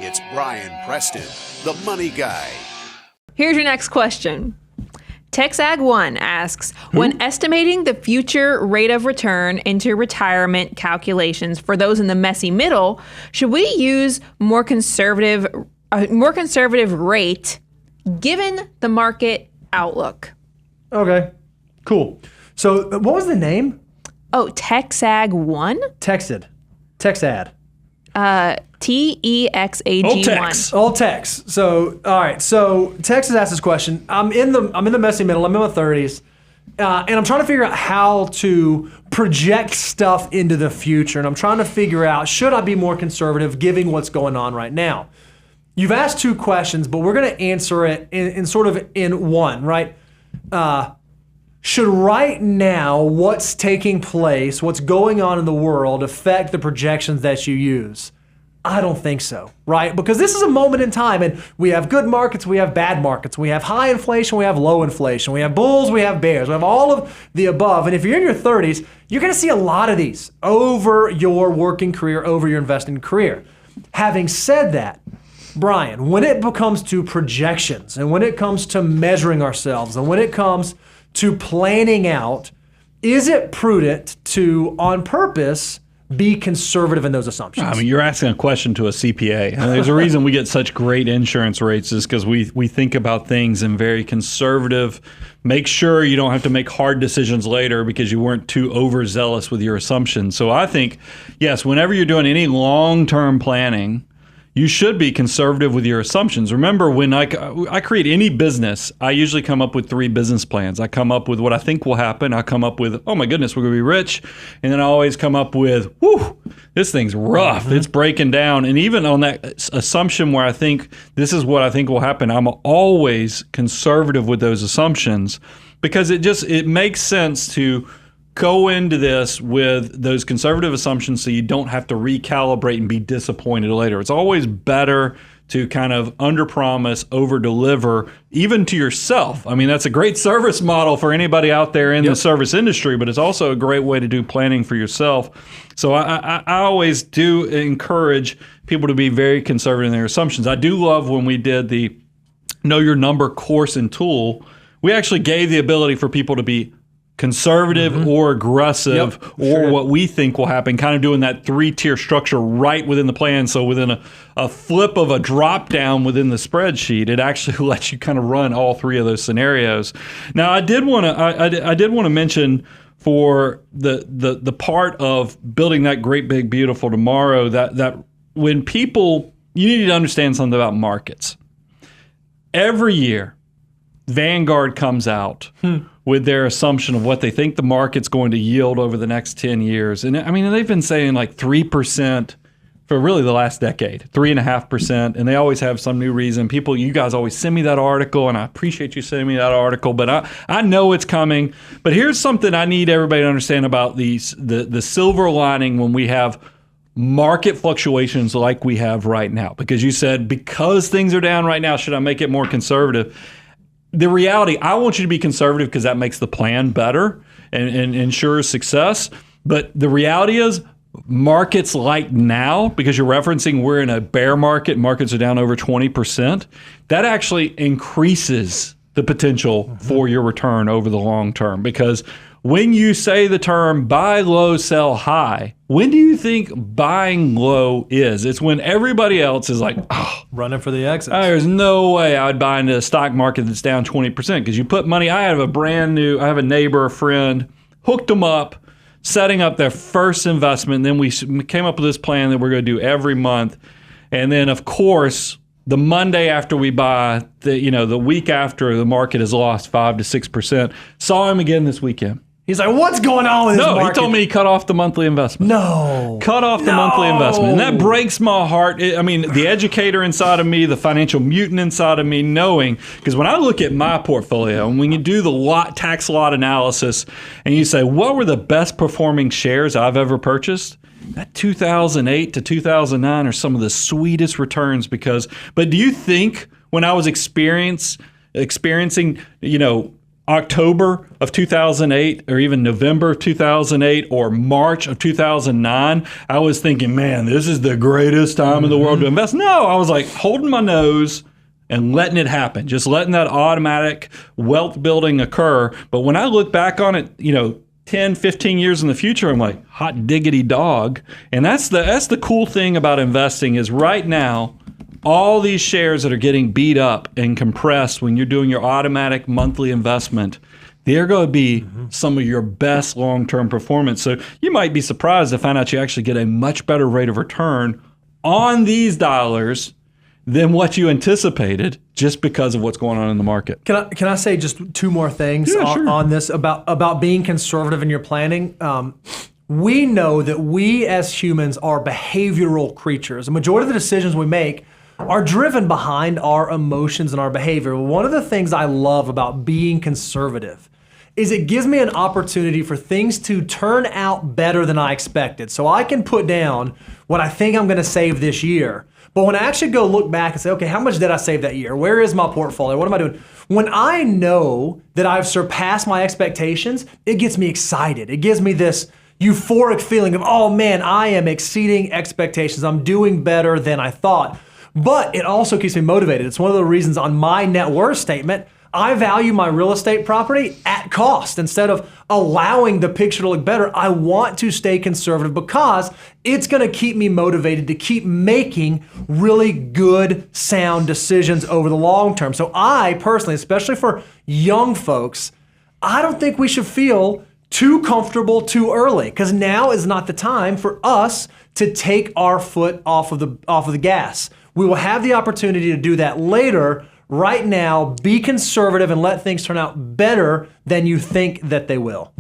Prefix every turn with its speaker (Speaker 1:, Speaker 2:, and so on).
Speaker 1: It's Brian Preston, the Money Guy.
Speaker 2: Here's your next question. TexAg1 asks, when estimating the future rate of return into retirement calculations for those in the messy middle, should we use a more conservative rate given the market outlook?
Speaker 3: Okay, cool. So what was the name?
Speaker 2: Oh, TexAg1?
Speaker 3: Texad.
Speaker 2: TEXAG1.
Speaker 3: All Tex. So, all right. So Tex has asked this question. I'm in the messy middle. I'm in my 30s. And I'm trying to figure out how to project stuff into the future. And I'm trying to figure out, should I be more conservative given what's going on right now? You've asked two questions, but we're going to answer it in sort of in one, right? Should right now what's taking place, what's going on in the world affect the projections that you use? I don't think so, right? Because this is a moment in time, and we have good markets, we have bad markets, we have high inflation, we have low inflation, we have bulls, we have bears, we have all of the above. And if you're in your 30s, you're going to see a lot of these over your working career, over your investing career. Having said that, Brian, when it comes to projections, and when it comes to measuring ourselves, and when it comes to planning out, is it prudent to, on purpose, be conservative in those assumptions?
Speaker 4: I mean, you're asking a question to a CPA. And there's a reason we get such great insurance rates is because we think about things in very conservative, make sure you don't have to make hard decisions later because you weren't too overzealous with your assumptions. So I think, yes, whenever you're doing any long-term planning, you should be conservative with your assumptions. Remember, when I create any business, I usually come up with 3 business plans. I come up with what I think will happen. I come up with, oh my goodness, we're going to be rich. And then I always come up with, whew, this thing's rough. Mm-hmm. It's breaking down. And even on that assumption where I think this is what I think will happen, I'm always conservative with those assumptions because it makes sense to go into this with those conservative assumptions so you don't have to recalibrate and be disappointed later. It's always better to kind of under-promise, over-deliver, even to yourself. I mean, that's a great service model for anybody out there in the service industry, but it's also a great way to do planning for yourself. So I always do encourage people to be very conservative in their assumptions. I do love when we did the Know Your Number course and tool, we actually gave the ability for people to be conservative or aggressive or what we think will happen, kind of doing that 3-tier structure right within the plan. So within a flip of a drop down within the spreadsheet, it actually lets you kind of run all 3 of those scenarios. Now, I did want to mention for the part of building that great, big, beautiful tomorrow that when people, you need to understand something about markets. Every year, Vanguard comes out with their assumption of what they think the market's going to yield over the next 10 years. And I mean, they've been saying like 3% for really the last decade, 3.5%. And they always have some new reason. People, you guys always send me that article, and I appreciate you sending me that article, but I know it's coming. But here's something I need everybody to understand about the silver lining when we have market fluctuations like we have right now. Because you said, because things are down right now, should I make it more conservative? The reality, I want you to be conservative because that makes the plan better and ensures success. But the reality is, markets like now, because you're referencing we're in a bear market, markets are down over 20%, that actually increases the potential for your return over the long term. Because when you say the term buy low, sell high, when do you think buying low is? It's when everybody else is like, oh,
Speaker 3: running for the exit.
Speaker 4: There's no way I would buy into a stock market that's down 20% because you put money. I have a neighbor, a friend, hooked them up, setting up their first investment. Then we came up with this plan that we're going to do every month. And then, of course, the Monday after we buy, the week after the market has lost 5 to 6%, saw him again this weekend.
Speaker 3: He's like, what's going on with this market?
Speaker 4: No, he told me he cut off the monthly investment.
Speaker 3: No.
Speaker 4: Cut off the monthly investment. And that breaks my heart. The educator inside of me, the financial mutant inside of me, knowing, because when I look at my portfolio, and when you do the tax lot analysis, and you say, what were the best performing shares I've ever purchased? That 2008 to 2009 are some of the sweetest returns but do you think when I was experiencing, October of 2008 or even November of 2008 or March of 2009, I was thinking, man, this is the greatest time in the world to invest. No, I was like holding my nose and letting it happen, just letting that automatic wealth building occur. But when I look back on it, 10, 15 years in the future, I'm like, hot diggity dog. And that's the cool thing about investing is right now, all these shares that are getting beat up and compressed when you're doing your automatic monthly investment, they're going to be some of your best long-term performance. So you might be surprised to find out you actually get a much better rate of return on these dollars than what you anticipated just because of what's going on in the market.
Speaker 3: Can I say just two more things
Speaker 4: sure.
Speaker 3: on this about being conservative in your planning? We know that we as humans are behavioral creatures. The majority of the decisions we make are driven behind our emotions and our behavior. One of the things I love about being conservative is it gives me an opportunity for things to turn out better than I expected. So I can put down what I think I'm going to save this year. But when I actually go look back and say, okay, how much did I save that year? Where is my portfolio? What am I doing? When I know that I've surpassed my expectations, it gets me excited. It gives me this euphoric feeling of, oh man, I am exceeding expectations. I'm doing better than I thought. But it also keeps me motivated. It's one of the reasons on my net worth statement, I value my real estate property at cost. Instead of allowing the picture to look better, I want to stay conservative because it's going to keep me motivated to keep making really good, sound decisions over the long term. So I personally, especially for young folks, I don't think we should feel too comfortable too early, because now is not the time for us to take our foot off of the gas. We will have the opportunity to do that later. Right now, be conservative and let things turn out better than you think that they will.